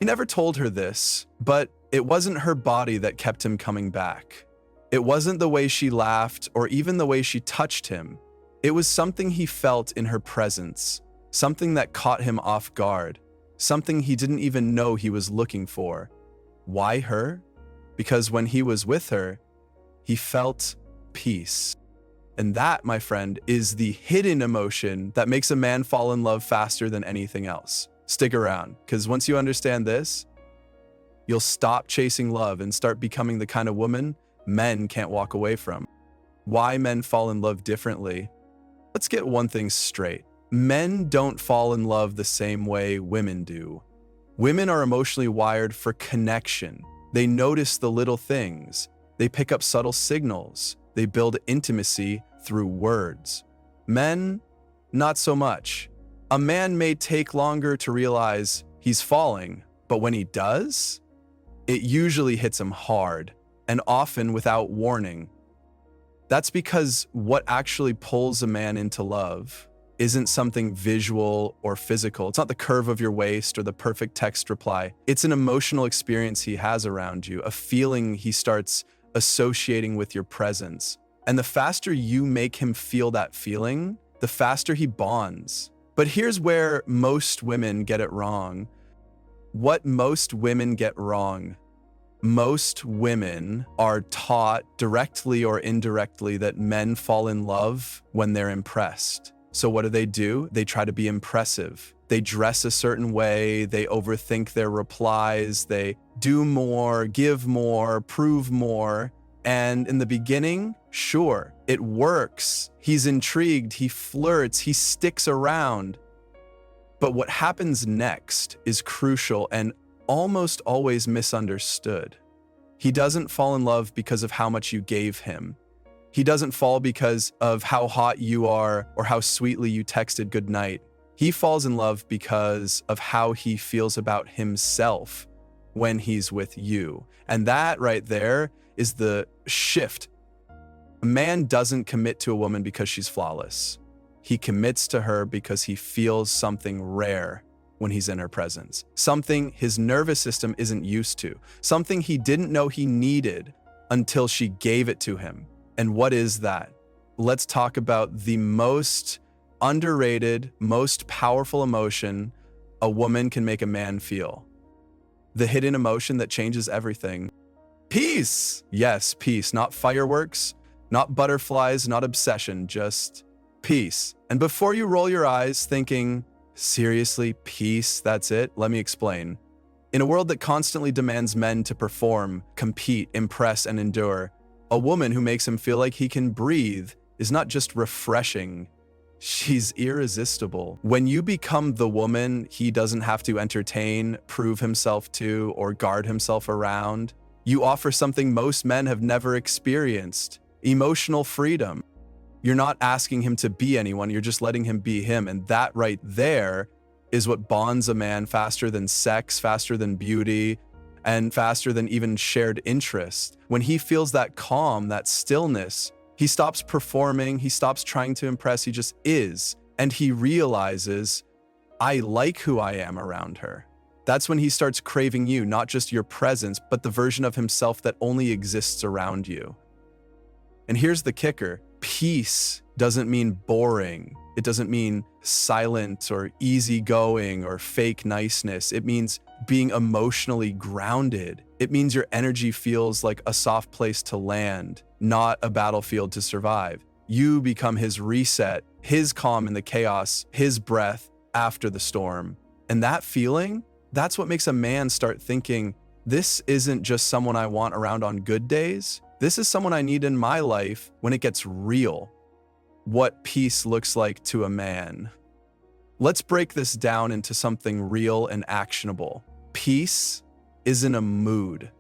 He never told her this, but it wasn't her body that kept him coming back. It wasn't the way she laughed or even the way she touched him. It was something he felt in her presence, something that caught him off guard, something he didn't even know he was looking for. Why her? Because when he was with her, he felt peace. And that, my friend, is the hidden emotion that makes a man fall in love faster than anything else. Stick around, because once you understand this, you'll stop chasing love and start becoming the kind of woman men can't walk away from. Why men fall in love differently? Let's get one thing straight. Men don't fall in love the same way women do. Women are emotionally wired for connection. They notice the little things. They pick up subtle signals. They build intimacy through words. Men, not so much. A man may take longer to realize he's falling, but when he does, it usually hits him hard, and often without warning. That's because what actually pulls a man into love isn't something visual or physical. It's not the curve of your waist or the perfect text reply. It's an emotional experience he has around you, a feeling he starts associating with your presence. And the faster you make him feel that feeling, the faster he bonds. But here's where most women get it wrong. What most women get wrong. Most women are taught directly or indirectly that men fall in love when they're impressed. So what do? They try to be impressive. They dress a certain way, they overthink their replies, they do more, give more, prove more. And in the beginning, sure, it works. He's intrigued, he flirts, he sticks around. But what happens next is crucial and almost always misunderstood. He doesn't fall in love because of how much you gave him. He doesn't fall because of how hot you are or how sweetly you texted goodnight. He falls in love because of how he feels about himself when he's with you. And that right there is the shift. A man doesn't commit to a woman because she's flawless. He commits to her because he feels something rare when he's in her presence, something his nervous system isn't used to, something he didn't know he needed until she gave it to him. And what is that? Let's talk about the most underrated, most powerful emotion a woman can make a man feel. The hidden emotion that changes everything. Peace! Yes, peace, not fireworks, not butterflies, not obsession, just peace. And before you roll your eyes thinking, seriously, peace, that's it? Let me explain. In a world that constantly demands men to perform, compete, impress, and endure, a woman who makes him feel like he can breathe is not just refreshing, she's irresistible. When you become the woman he doesn't have to entertain, prove himself to, or guard himself around, you offer something most men have never experienced: emotional freedom. You're not asking him to be anyone, you're just letting him be him. And that right there is what bonds a man faster than sex, faster than beauty, and faster than even shared interest. When he feels that calm, that stillness, he stops performing, he stops trying to impress, he just is. And he realizes, I like who I am around her. That's when he starts craving you, not just your presence, but the version of himself that only exists around you. And here's the kicker. Peace doesn't mean boring. It doesn't mean silent or easygoing or fake niceness. It means being emotionally grounded. It means your energy feels like a soft place to land, not a battlefield to survive. You become his reset, his calm in the chaos, his breath after the storm. And that feeling, that's what makes a man start thinking, this isn't just someone I want around on good days. This is someone I need in my life when it gets real. What peace looks like to a man. Let's break this down into something real and actionable. Peace isn't a mood.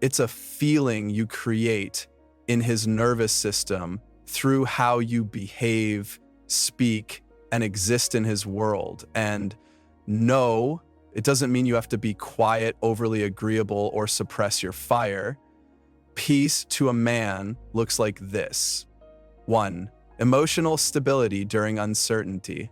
It's a feeling you create in his nervous system through how you behave, speak, and exist in his world. And no, it doesn't mean you have to be quiet, overly agreeable, or suppress your fire. Peace to a man looks like this. 1. Emotional stability during uncertainty.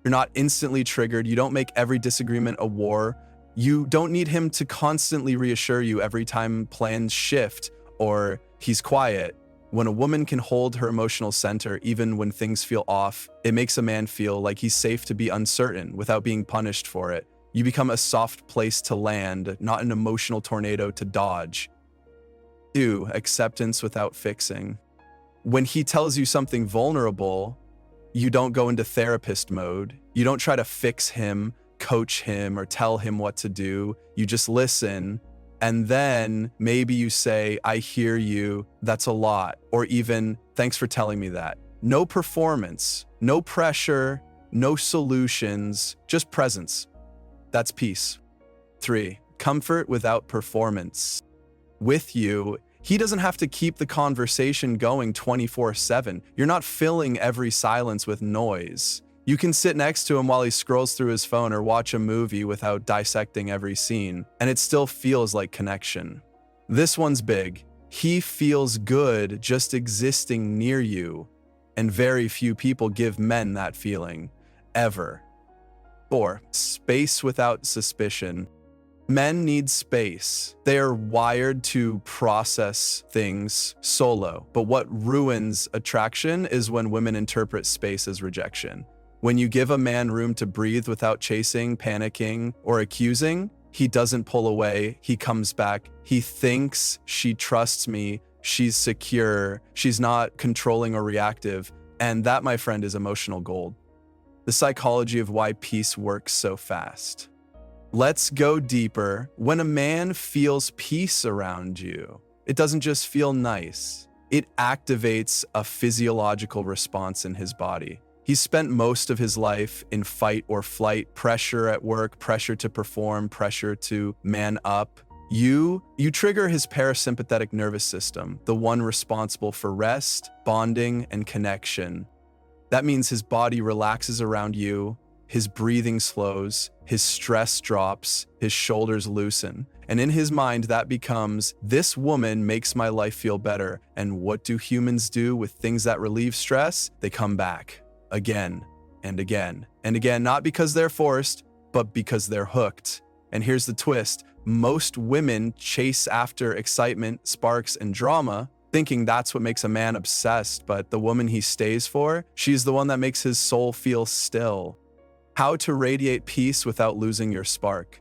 You're not instantly triggered. You don't make every disagreement a war. You don't need him to constantly reassure you every time plans shift or he's quiet. When a woman can hold her emotional center even when things feel off, it makes a man feel like he's safe to be uncertain without being punished for it. You become a soft place to land, not an emotional tornado to dodge. 2. Acceptance without fixing. When he tells you something vulnerable, you don't go into therapist mode. You don't try to fix him, coach him, or tell him what to do. You just listen. And then maybe you say, I hear you, that's a lot. Or even, thanks for telling me that. No performance, no pressure, no solutions, just presence. That's peace. 3. Comfort without performance. With you, he doesn't have to keep the conversation going 24/7. You're not filling every silence with noise. You can sit next to him while he scrolls through his phone or watch a movie without dissecting every scene, and it still feels like connection. This one's big. He feels good just existing near you, and very few people give men that feeling, ever. 4. Space without suspicion. Men need space. They are wired to process things solo, but what ruins attraction is when women interpret space as rejection. When you give a man room to breathe without chasing, panicking, or accusing, he doesn't pull away, he comes back. He thinks she trusts me, she's secure, she's not controlling or reactive, and that, my friend, is emotional gold. The psychology of why peace works so fast. Let's go deeper. When a man feels peace around you, it doesn't just feel nice. It activates a physiological response in his body. He's spent most of his life in fight or flight, pressure at work, pressure to perform, pressure to man up. You trigger his parasympathetic nervous system, the one responsible for rest, bonding, and connection. That means his body relaxes around you, his breathing slows, his stress drops, his shoulders loosen. And in his mind, that becomes, this woman makes my life feel better. And what do humans do with things that relieve stress? They come back again and again and again, not because they're forced, but because they're hooked. And here's the twist. Most women chase after excitement, sparks, and drama, thinking that's what makes a man obsessed. But the woman he stays for, she's the one that makes his soul feel still. How to radiate peace without losing your spark.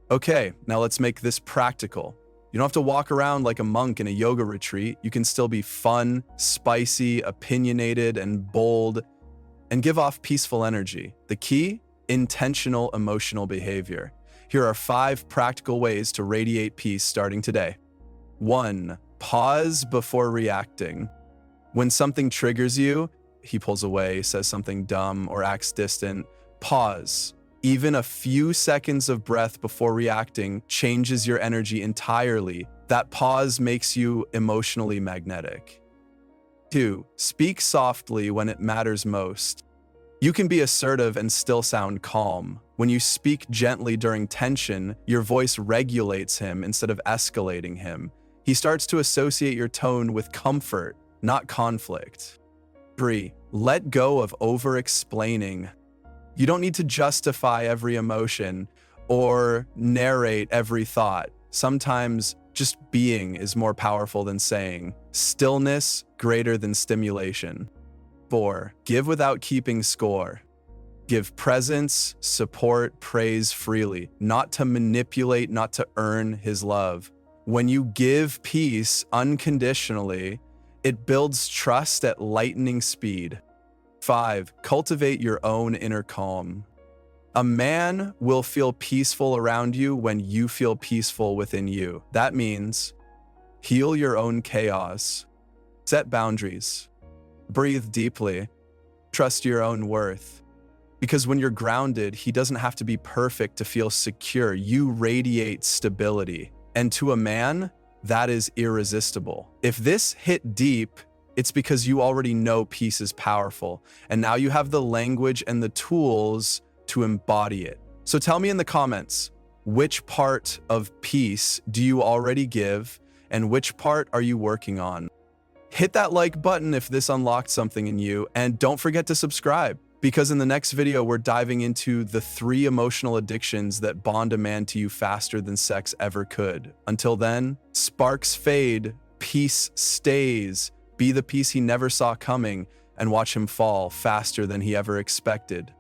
Okay, now let's make this practical. You don't have to walk around like a monk in a yoga retreat. You can still be fun, spicy, opinionated, and bold, and give off peaceful energy. The key? Intentional emotional behavior. Here are 5 practical ways to radiate peace starting today. 1. Pause before reacting. When something triggers you, he pulls away, says something dumb, or acts distant, pause. Even a few seconds of breath before reacting changes your energy entirely. That pause makes you emotionally magnetic. 2. Speak softly when it matters most. You can be assertive and still sound calm. When you speak gently during tension, your voice regulates him instead of escalating him. He starts to associate your tone with comfort, not conflict. 3. Let go of over-explaining. You don't need to justify every emotion or narrate every thought. Sometimes just being is more powerful than saying. Stillness greater than stimulation. 4. Give without keeping score. Give presence, support, praise freely, not to manipulate, not to earn his love. When you give peace unconditionally, it builds trust at lightning speed. 5. Cultivate your own inner calm. A man will feel peaceful around you when you feel peaceful within you. That means heal your own chaos, set boundaries, breathe deeply, trust your own worth. Because when you're grounded, he doesn't have to be perfect to feel secure. You radiate stability. And to a man, that is irresistible. If this hit deep, it's because you already know peace is powerful, and now you have the language and the tools to embody it. So tell me in the comments, which part of peace do you already give, and which part are you working on? Hit that like button if this unlocked something in you, and don't forget to subscribe, because in the next video, we're diving into the 3 emotional addictions that bond a man to you faster than sex ever could. Until then, sparks fade, peace stays, be the peace he never saw coming, and watch him fall faster than he ever expected.